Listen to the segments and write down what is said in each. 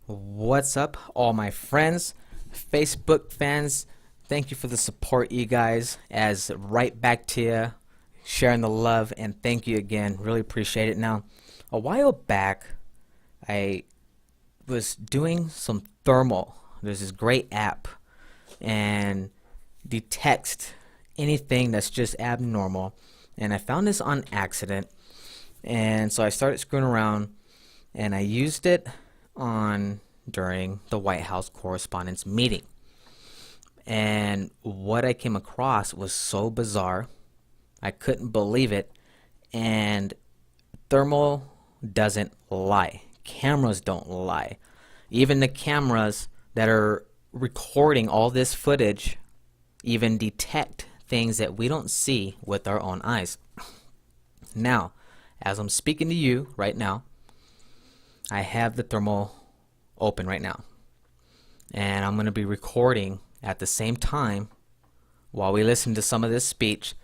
What's up, all my friends, Facebook fans? Thank you for the support, you guys. As right back to you, sharing the love, and thank you again. Really appreciate it. Now, a while back, I was doing some thermal. There's this great app, and detects anything that's just abnormal. And I found this on accident, and so I started screwing around, and I used it during the White House Correspondents' Meeting. And what I came across was so bizarre, I couldn't believe it. And thermal doesn't lie. Cameras don't lie. Even the cameras that are recording all this footage even detect things that we don't see with our own eyes. Now, as I'm speaking to you right now, I have the thermal open right now, and I'm going to be recording at the same time while we listen to some of this speech.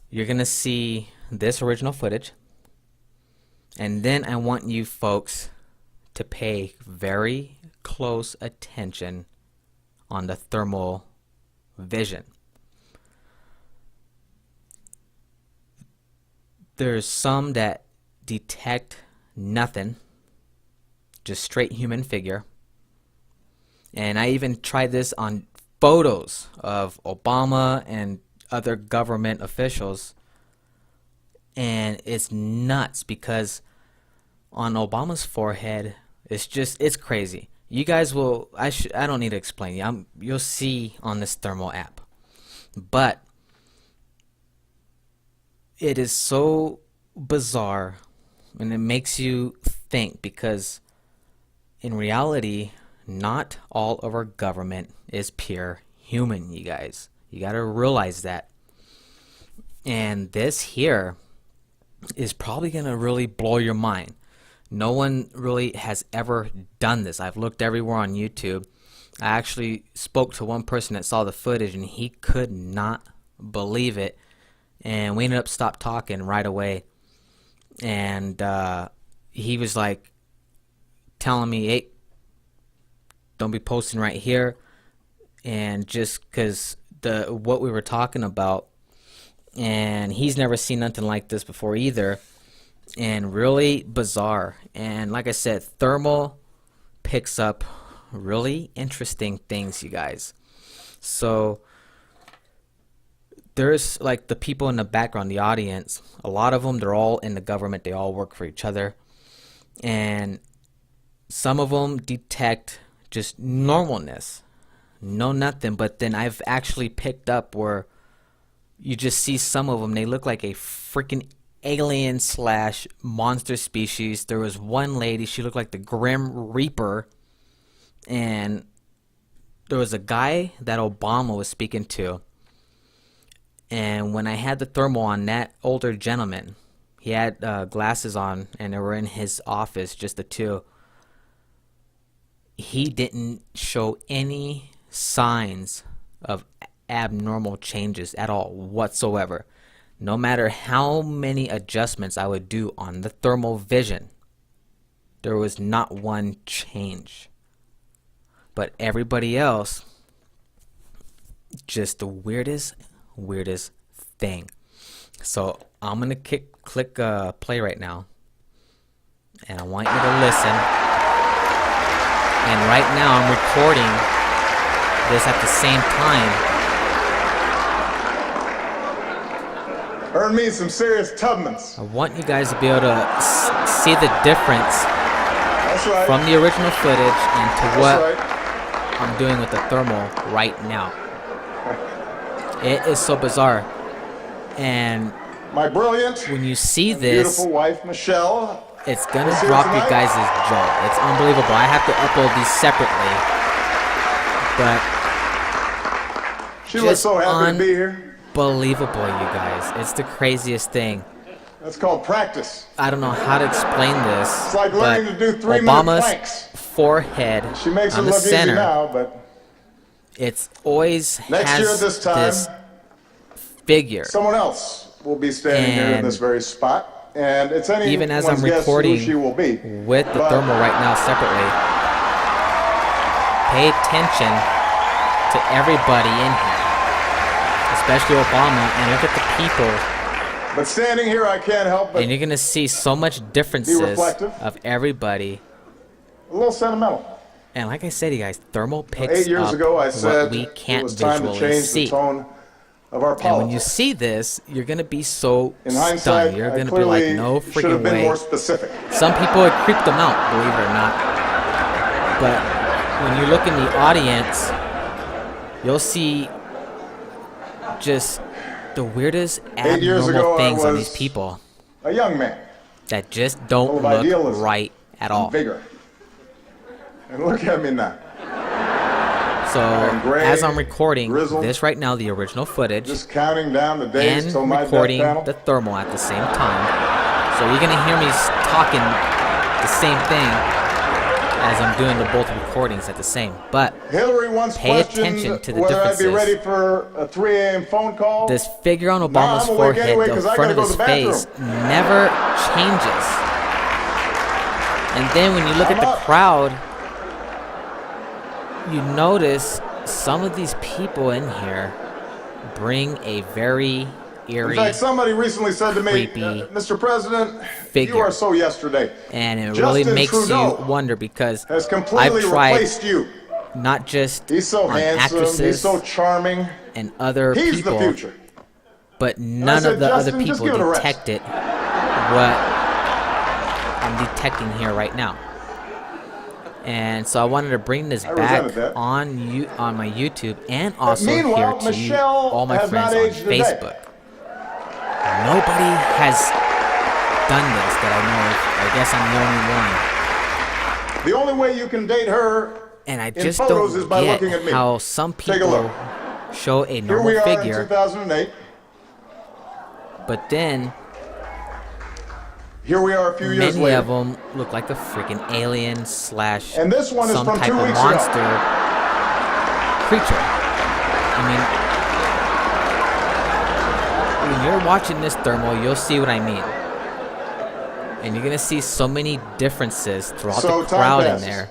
You're going to see this original footage, and then I want you folks to pay very close attention on the thermal vision. There's some that detect nothing, just straight human figure. And I even tried this on photos of Obama and other government officials, and it's nuts because on Obama's forehead, it's crazy. You guys will, I don't need to explain you. You'll see on this thermal app. But it is so bizarre, and it makes you think, because in reality, not all of our government is pure human, you guys. You got to realize that. And this here is probably going to really blow your mind. No one really has ever done this. I've looked everywhere on YouTube. I actually spoke to one person that saw the footage, and he could not believe it. And we ended up stopped talking right away. And he was like telling me, hey, don't be posting right here. And just because what we were talking about, and he's never seen nothing like this before either, and really bizarre. And like I said, thermal picks up really interesting things, you guys. So there's like the people in the background, the audience, a lot of them, they're all in the government, they all work for each other, and some of them detect just normalness, no nothing. But then I've actually picked up where you just see some of them, they look like a freaking alien slash monster species. There was one lady, she looked like the Grim Reaper, and there was a guy that Obama was speaking to. And when I had the thermal on that older gentleman, he had glasses on, and they were in his office, just the two. He didn't show any signs of abnormal changes at all whatsoever. No matter how many adjustments I would do on the thermal vision, there was not one change. But everybody else, just the weirdest thing. So I'm gonna click play right now, and I want you to listen. And right now I'm recording this at the same time. Earn me some serious Tubmans. I want you guys to be able to see the difference. That's right. From the original footage and to what right. I'm doing with the thermal right now. It is so bizarre. And my brilliant, when you see this, beautiful wife Michelle, it's gonna drop your guys' jaw. It's unbelievable. I have to upload these separately, but she looks so happy to be here. Unbelievable, you guys. It's the craziest thing. That's called practice. I don't know how to explain this. It's like learning to do 3-minute Obama's planks. Forehead she makes on it the look center. Easy now, but it's always next has year this time, this figure. Someone else will be standing here in this very spot. And it's even as I'm recording she will be. with the thermal right now separately, pay attention to everybody in here, especially Obama, and look at the people. But standing here, I can't help but and you're gonna see so much differences of everybody. A little sentimental. And like I said, you guys, thermal picks 8 years up ago, I what said we it can't was time to visually change see. the tone of our And politics. when you see this, you're gonna be so In stunned. hindsight, You're I gonna be like, clearly no should have freaking been way. more specific. Some people, it creeped them out, believe it or not. But when you look in the audience, you'll see just the weirdest 8 years ago, abnormal I things on was these people a young man, that just don't full of look idealism right at all. vigor. And look at me now. So, gray, as I'm recording grizzled, this right now, the original footage, Just counting down the days till and my recording death panel. the thermal at the same time. So you're gonna hear me talking the same thing as I'm doing the both recordings at the same. But Hillary once pay questioned attention to the whether I'd be differences. ready for a 3 a.m. phone call. this figure on Obama's I'm awake forehead, anyway the 'cause I front gotta of go to his the face, never changes. And then when you look at the crowd, you notice some of these people in here bring a very eerie, In fact, somebody recently said to me, creepy Mr. President, figure. you are so yesterday. and it Justin really makes Trudeau you wonder, because has I've completely tried replaced you. not just He's so on handsome. actresses He's so charming. and other He's people, the future. but none said, of the other "Justin, just people give it a rest." detected what I'm detecting here right now. And so I wanted to bring this back resented that. on my YouTube, and also here Meanwhile, to Michelle all my has friends not on aged a day. Facebook. Nobody has done this that I know of. I guess I'm the only one. The only way you can date her And I in just photos is don't by get looking at me. how some Take a people look. show a Here we normal are in figure, 2008. but then Here we are a few years many later. of them look like a freaking alien slash And this one is some from type 2 of weeks ago. monster creature. I mean, when you're watching this thermal, you'll see what I mean. And you're gonna see so many differences throughout So the time crowd in passes. there.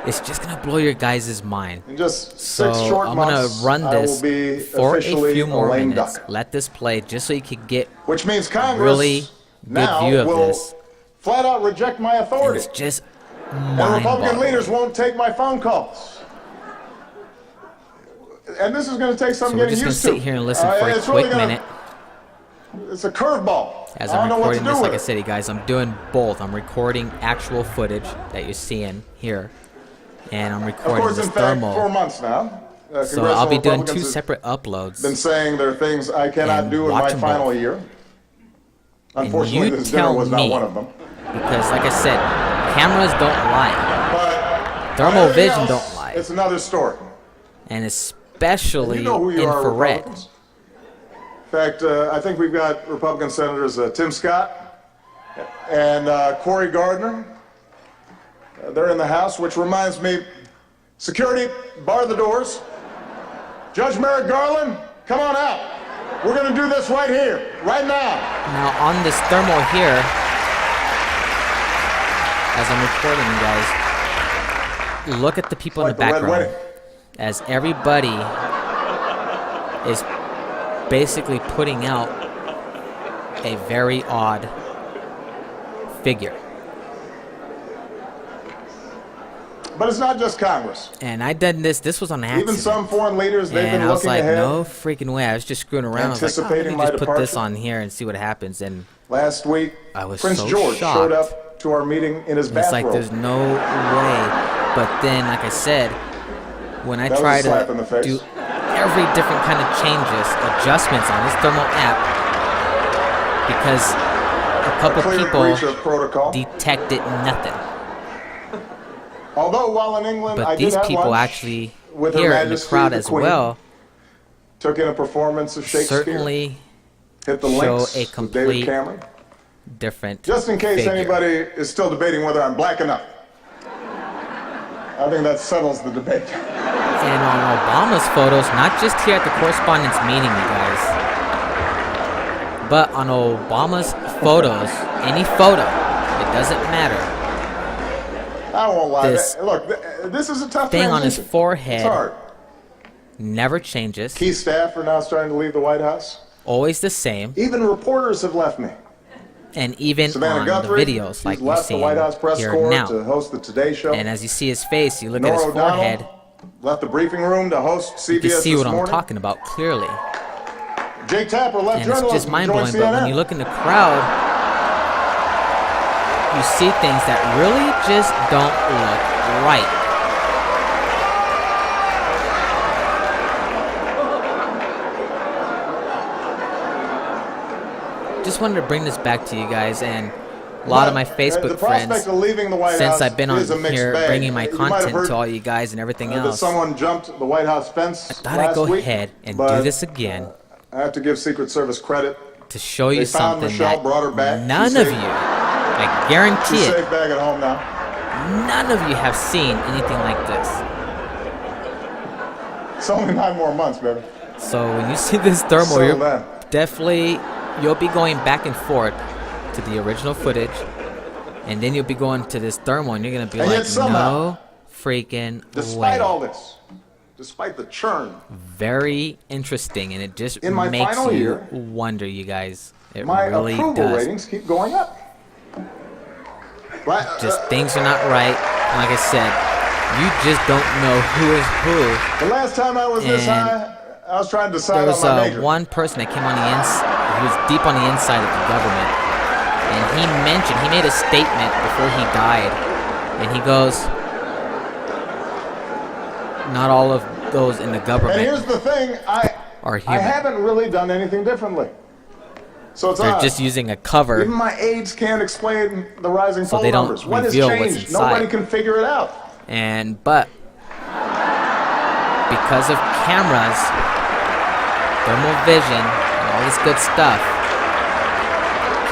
It's just gonna blow your guys' mind. In just So 6 short I'm months, gonna run I will this be for a officially few more lame minutes. duck. Let this play just so you can get Which means Congress really good now view of will this. flat out reject my And authority. it's just And Republican mind-boggling. leaders won't take my phone calls. And this is going to take some So we're getting just gonna used sit to. here and listen for a It's really quick gonna- minute. It's a curveball. As I don't I'm know what to recording do this, with like I it. said, you guys, I'm doing both. I'm recording actual footage that you're seeing here, and I'm Of recording course, this in fact, 4 thermal. months now. So I'll be doing 2 Republicans have separate uploads. been saying there are things I cannot And do in watch my 'em final both. year. Unfortunately, you this dinner tell was not me. one of them. Because, like I said, cameras don't lie, But Thermal everything vision else, don't lie. It's another story. and especially You know who you are, infrared. Republicans. In fact, I think we've got Republican Senators Tim Scott and Cory Gardner. They're in the House, which reminds me, security, bar the doors. Judge Merrick Garland, come on out. We're going to do this right here, right now. Now on this thermal here, as I'm recording, you guys, look at the people Like in the the Red background. Wedding. As everybody is basically putting out a very odd figure. But it's not just Congress. And I done this was on accident. Even some foreign leaders, they've and been I was looking like, ahead. no freaking way. I was just screwing around. I was like, oh, let Anticipating me my just put this departure. on here and see what happens. And Last week, I was Prince so George shocked. showed up to our meeting in his it's bathrobe. like, there's no way. But then, like I said, when I That was try a slap in the to face. do every different kind of changes, adjustments on this thermal app, because a couple Clear people breach of protocol. detected nothing. Although while in England, I But did these have people lunch actually with Her here in the Majesty crowd the as Queen, well took in a performance of Shakespeare. certainly Hit the show links a with David complete Cameron. different Just in case figure. anybody is still debating whether I'm black enough. I think that settles the debate. And on Obama's photos, not just here at the correspondence meeting, you guys, but on Obama's photos, any photo, it doesn't matter. I won't lie. This Look, this is a tough thing on his transition. forehead It's hard. never changes. Key staff are now starting to leave the White House. Always the same. Even reporters have left me. And even Savannah on Guthrie, the videos, like she's you left see the White House press here corps now. to host the Today Show. And as you see his face, you look Nora at his O'Donnell forehead, left the briefing room to host CBS you can see this what I'm morning. talking about clearly. Jake Tapper left And it's journalism just to mind join blowing, but when CNN. you look in the crowd, you see things that really just don't look right. Just wanted to bring this back to you guys, and a lot of my Facebook friends, of leaving the White since House I've been on is a mixed here bag. bringing my You might have content heard, to all you guys and everything that else, someone jumped the White House fence thought I'd last go week, ahead and but do this again I have to give Secret Service credit. to show you They found something Michelle, that brought her back. none She's of safe. you, I guarantee She's it, safe back at home now. none of you have seen anything like this. It's only 9 more months, baby. So when you see this thermal, So you're then. you'll be going back and forth to the original footage, and then you'll be going to this thermal, and you're gonna be And yet like, somehow, no freaking Despite way. all this, despite the churn, Very interesting, and it just In my makes final you year, wonder, you guys. It my really approval does. ratings keep going up. Right, Just things are not right. Like I said, you just don't know who is who. the last time I was this And high, I was trying to decide There was on my major. one person that came on the he was deep on the inside of the government, and he made a statement before he died, and he goes, not all of those in the And government here's the thing, are I human. haven't really done anything differently. So it's They're odd. just using a cover, Even my aides can't explain the rising So poll they don't numbers. What has reveal what's changed? inside. Nobody can figure it out. but because of cameras, thermal vision, and all this good stuff,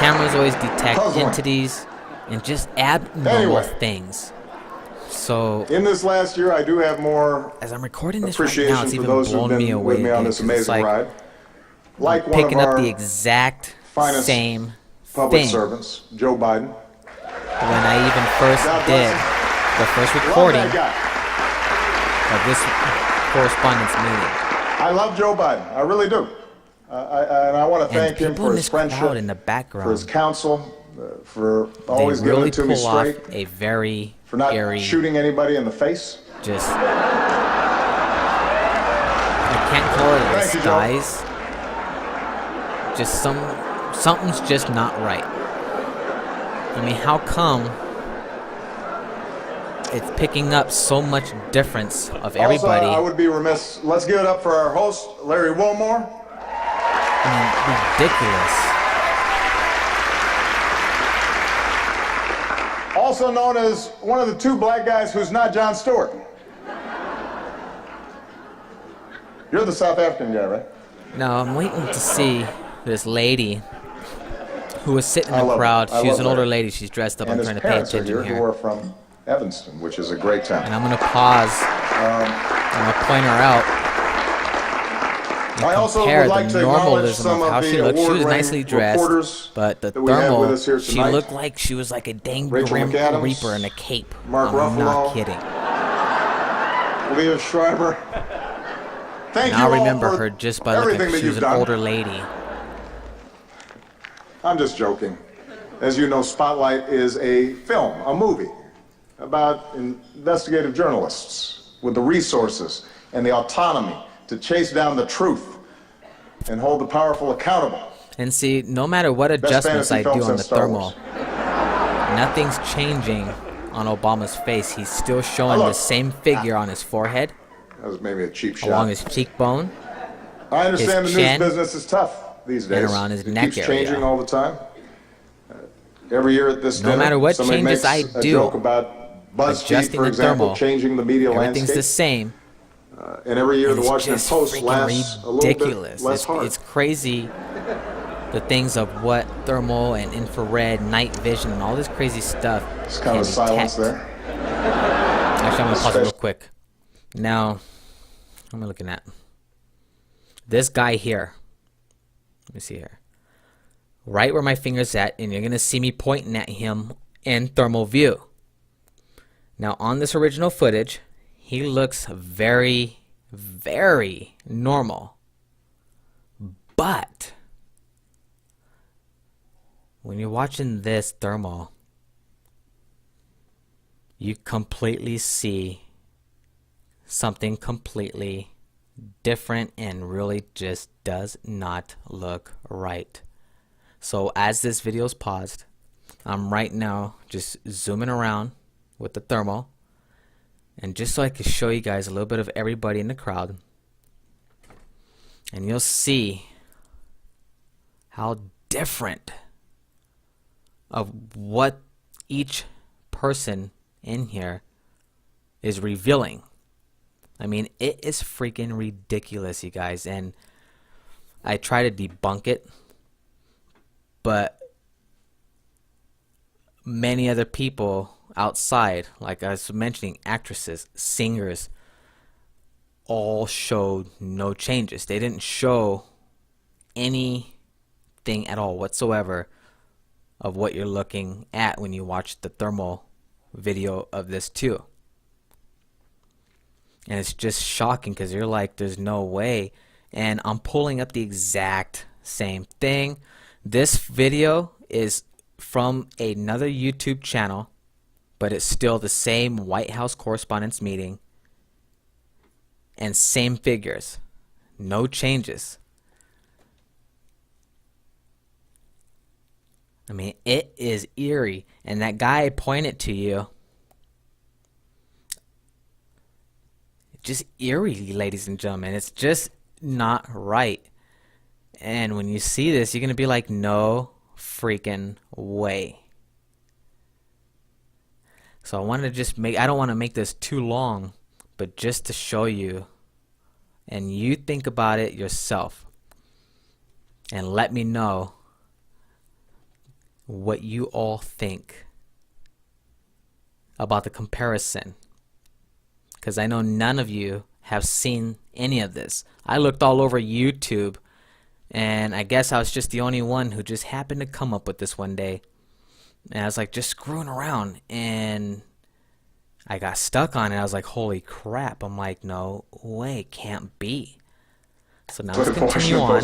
cameras always detect Puzzling. entities and just abnormal Anyway. things. So In this last year, I do have more as I'm recording this right appreciation now, it's for even those who've blown me been away with me on again, this 'cause it's amazing like ride. Like one picking of up our the exact finest same public thing servants, Joe Biden. when I even first God bless did him. the first Love recording that guy. of this correspondence meeting. I love Joe Biden. I really do. And I want to And thank him people for in his this crowd friendship, in the for his background, counsel, for they always giving really it to me pull off straight, a very for not eerie, shooting anybody in the face. just, I can't call it a Thank you, Joe. disguise. Just something's just not right. I mean, how come it's picking up so much difference of everybody? Also, I would be remiss. Let's give it up for our host, Larry Wilmore. I mean, ridiculous. Also known as one of the 2 black guys who's not Jon Stewart. You're the South African guy, right? Now, I'm waiting to see this lady who was sitting in I the love her. crowd. I She's love an older her. lady. She's dressed up. And I'm his trying to pay parents are attention here, who here. are from Evanston, which is a great town. And I'm going to pause. I'm going to point her out. And I also compare would like the to acknowledge normalism some of how of she the looked. She was award-winning nicely dressed, reporters but the that we have thermal, with us here she tonight. looked like she was like a dang Rachel grim McAdams, reaper in a cape. Mark I'm Ruffalo. not kidding. Leah Schreiber. Thank And you I'll all remember for her just by looking. everything that She was you've an done. older lady. I'm just joking. As you know, Spotlight is a film, a movie, about investigative journalists with the resources and the autonomy to chase down the truth and hold the powerful accountable. And see, no matter what Best adjustments fantasy I do film on the since Star thermal, Wars. nothing's changing on Obama's face. He's still showing look, the same figure on his forehead, That was maybe a cheap shot. along his cheekbone. I understand his the news chin, business is tough these days. and around his it neck keeps area. changing all the time. Every year at this No dinner, matter what somebody changes makes I a do, joke about BuzzFeed, adjusting for the example, thermal, changing the media Everything's the landscape. same. And every year And the it's Washington just Post freaking lasts a little ridiculous. bit less hard. It's crazy. The things of what thermal and infrared, night vision, and all this crazy stuff It's kind can of a silence detect. there. Actually, I'm gonna pause it real quick. Now, what am I looking at? This guy here. Let me see here. Right where my finger's at, and you're gonna see me pointing at him in thermal view. Now on this original footage, he looks very, very normal. But when you're watching this thermal, you completely see something completely different and really just does not look right. So as this video is paused, I'm right now just zooming around with the thermal, and just so I can show you guys a little bit of everybody in the crowd, and you'll see how different of what each person in here is revealing. I mean, it is freaking ridiculous, you guys, and I try to debunk it, but many other people outside, like I was mentioning, actresses, singers, all showed no changes. They didn't show anything at all whatsoever of what you're looking at when you watch the thermal video of this too. And it's just shocking because you're like, there's no way. And I'm pulling up the exact same thing. This video is from another YouTube channel, but it's still the same White House Correspondents' Meeting and same figures, no changes. I mean, it is eerie. And that guy I pointed to you, just eerie, ladies and gentlemen. It's just not right. And when you see this, you're going to be like, no freaking way. So I wanted to just I don't want to make this too long, but just to show you, and you think about it yourself, and let me know what you all think about the comparison. Because I know none of you have seen any of this. I looked all over YouTube, and I guess I was just the only one who just happened to come up with this one day. And I was like just screwing around, and I got stuck on it. I was like, holy crap. I'm like, no way, can't be. So now let's continue on.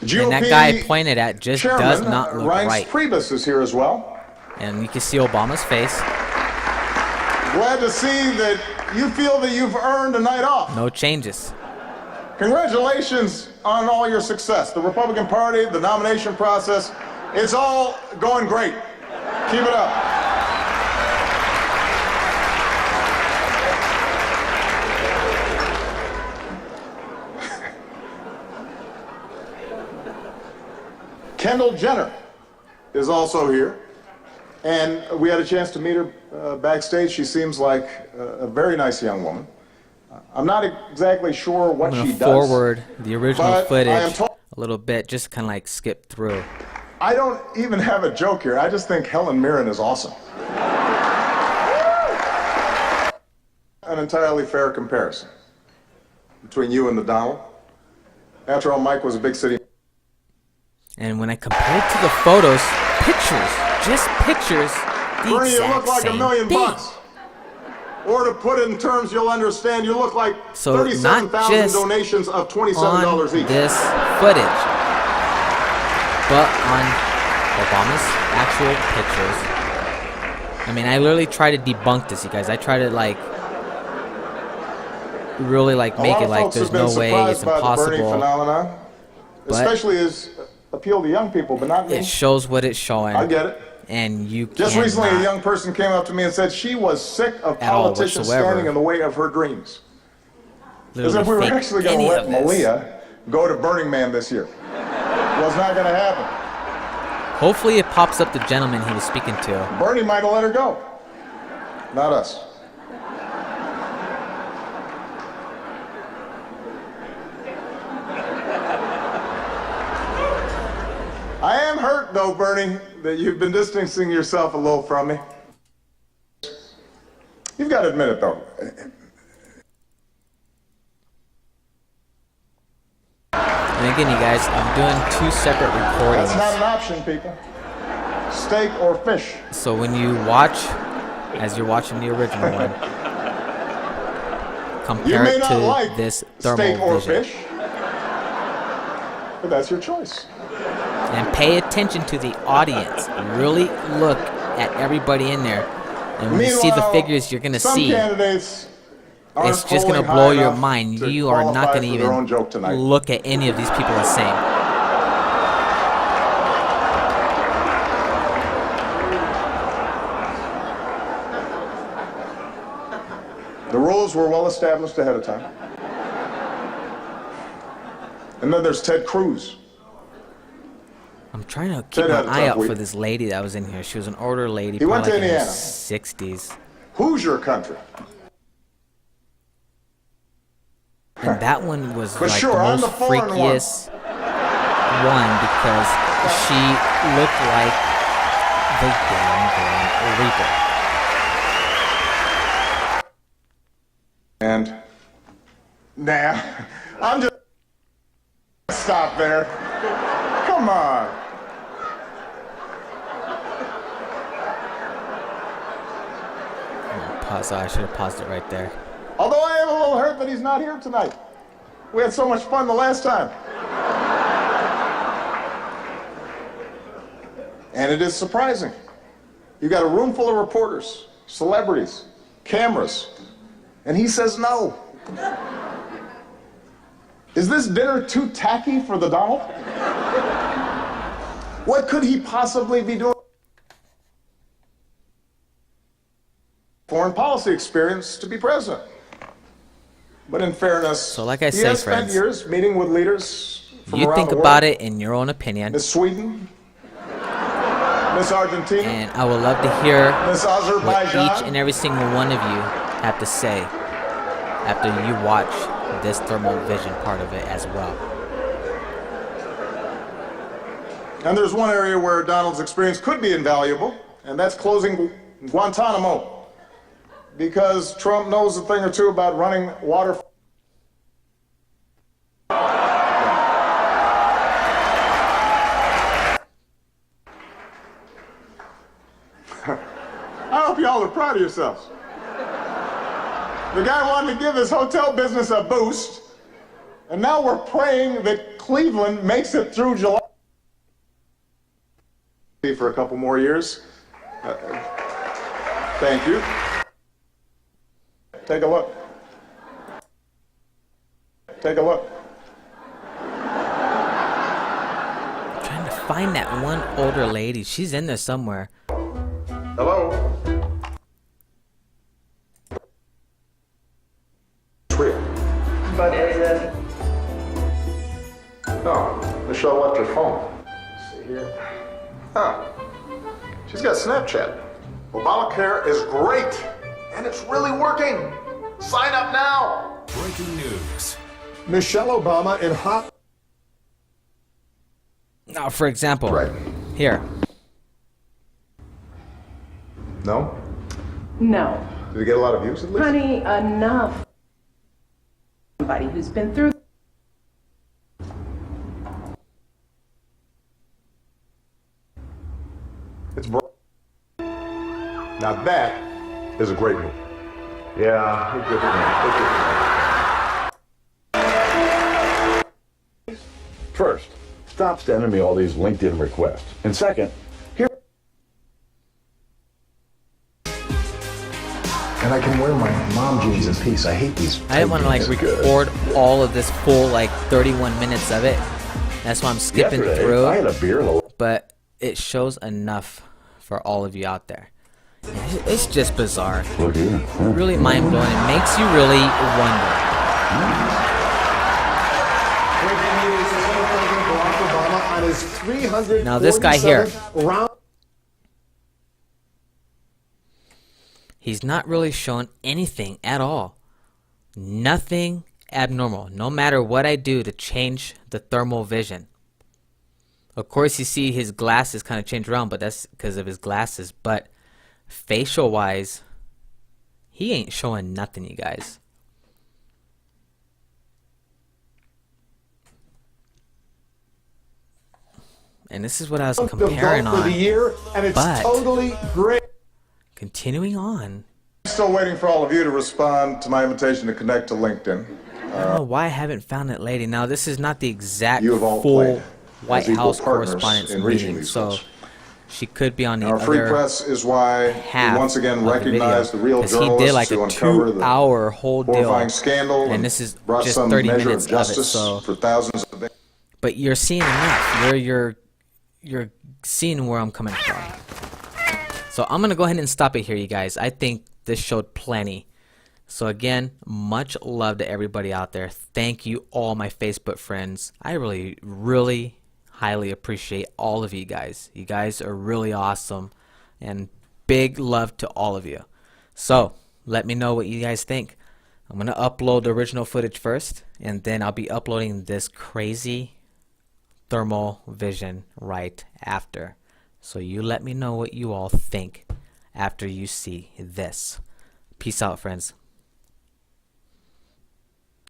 And that guy I pointed at just does not look right. Priebus is here as well. And you can see Obama's face. Glad to see that you feel that you've earned a night off. No changes. Congratulations on all your success. The Republican Party, the nomination process, it's all going great. Keep it up. Kendall Jenner is also here, and we had a chance to meet her backstage. She seems like a very nice young woman. I'm not exactly sure what she does. Forward the original footage a little bit, just kind of like skip through. I don't even have a joke here. I just think Helen Mirren is awesome. An entirely fair comparison between you and the Donald. After all, Mike was a big city. And when I compare it to the photos, pictures, just pictures, the Bernie, you look exact like same $1 million thing. bucks. Or to put it in terms you'll understand, you look like So 37,000 donations of $27 each. This footage, but on Obama's actual pictures. I mean, I literally try to debunk this, you guys. I try to really make it like there's no way, it's impossible. Bernie phenomenon, especially as appeal to young people, but not me. It shows what it's showing. I get it. And you just recently, a young person came up to me and said she was sick of politicians standing in the way of her dreams. As if we were actually going to let Malia go to Burning Man this year. Was not going to happen. Hopefully it pops up the gentleman he was speaking to. Bernie might have let her go. Not us. I am hurt, though, Bernie, that you've been distancing yourself a little from me. You've got to admit it, though. And again, you guys, I'm doing 2 separate recordings. That's not an option, people. steak or fish? So when you watch, as you're watching the original one, You compare may it not to like this steak or vision. fish, but that's your choice. And pay attention to the audience. Really look at everybody in there. And when you see the Meanwhile, figures you're going to some see, candidates aren't it's just going polling to blow high your enough mind. to You are not qualify going to for their own even joke tonight. look at any of these people the same. The rules were well established ahead of time. And then there's Ted Cruz. I'm trying to keep Ted my had a eye tough out for week. this lady that was in here. She was an older lady, He went probably to like in her Indiana. 60s. Who's your country? And that one was But like sure, the I'm most the foreign one. freakiest one because she looked like the damn Reaper. And nah, I'm just stop there. Come on. Pause. Oh, I should have paused it right there. Although I am a little hurt that he's not here tonight. We had so much fun the last time. And it is surprising. You got a room full of reporters, celebrities, cameras, and he says no. Is this dinner too tacky for the Donald? What could he possibly be doing? Foreign policy experience to be president. But in fairness, So like I he say, has spent friends, years meeting with leaders from You around think the about world. it in your own opinion, Miss Sweden, Miss Argentina, and I would love to hear Miss what Azerbaijan. each and every single one of you have to say after you watch this thermal vision part of it as well. And there's one area where Donald's experience could be invaluable, and that's closing Guantanamo. Because Trump knows a thing or two about running water. I hope y'all are proud of yourselves. The guy wanted to give his hotel business a boost, and now we're praying that Cleveland makes it through July for a couple more years. Thank you. Take a look. Take a look. I'm trying to find that one older lady. She's in there somewhere. Hello? But is it? No, Michelle left her phone. Let's see here. Huh. She's got Snapchat. Obamacare is great, and it's really working. Sign up now. Breaking news. Michelle Obama in hot. Now, for example, Right. here. No? No. Did it get a lot of views at least? Honey, enough. Somebody who's been through. It's bright. Now that is a great move. Yeah, good for me. First, stop sending me all these LinkedIn requests. And second, here. And I can wear my mom jeans in peace. I hate these. I didn't want to like That's good. record all of this full like 31 minutes of it. That's why I'm skipping Yesterday, through. I had a beer and a But it shows enough for all of you out there. It's just bizarre. look here. Huh? Really mind blowing. It makes you really wonder. Breaking news: President Barack Obama on his 347th Now this guy here. round. He's not really showing anything at all. Nothing abnormal. No matter what I do to change the thermal vision. Of course, you see his glasses kind of change around, but that's because of his glasses. But facial wise, he ain't showing nothing, you guys. And this is what I was the comparing vote for the on. year, and it's but- totally great. Continuing on. Still waiting for all of you to respond to my invitation to connect to LinkedIn. I don't know why I haven't found that lady. Now, this is not the exact You have all full played White as equal House partners correspondence in reaching meeting, these so goals. she could be on the Our free other press is why half we once again of the recognize the real because he did like journalists who a uncover the 2-hour whole deal, horrifying scandal and this is brought just some 30 measure minutes of of it. justice So, for thousands of but you're seeing enough. You're seeing where I'm coming from. So I'm gonna go ahead and stop it here, you guys. I think this showed plenty. So again, much love to everybody out there. Thank you all my Facebook friends. I really, really highly appreciate all of you guys. You guys are really awesome, and big love to all of you. So let me know what you guys think. I'm gonna upload the original footage first, and then I'll be uploading this crazy thermal vision right after. So you let me know what you all think after you see this. Peace out, friends.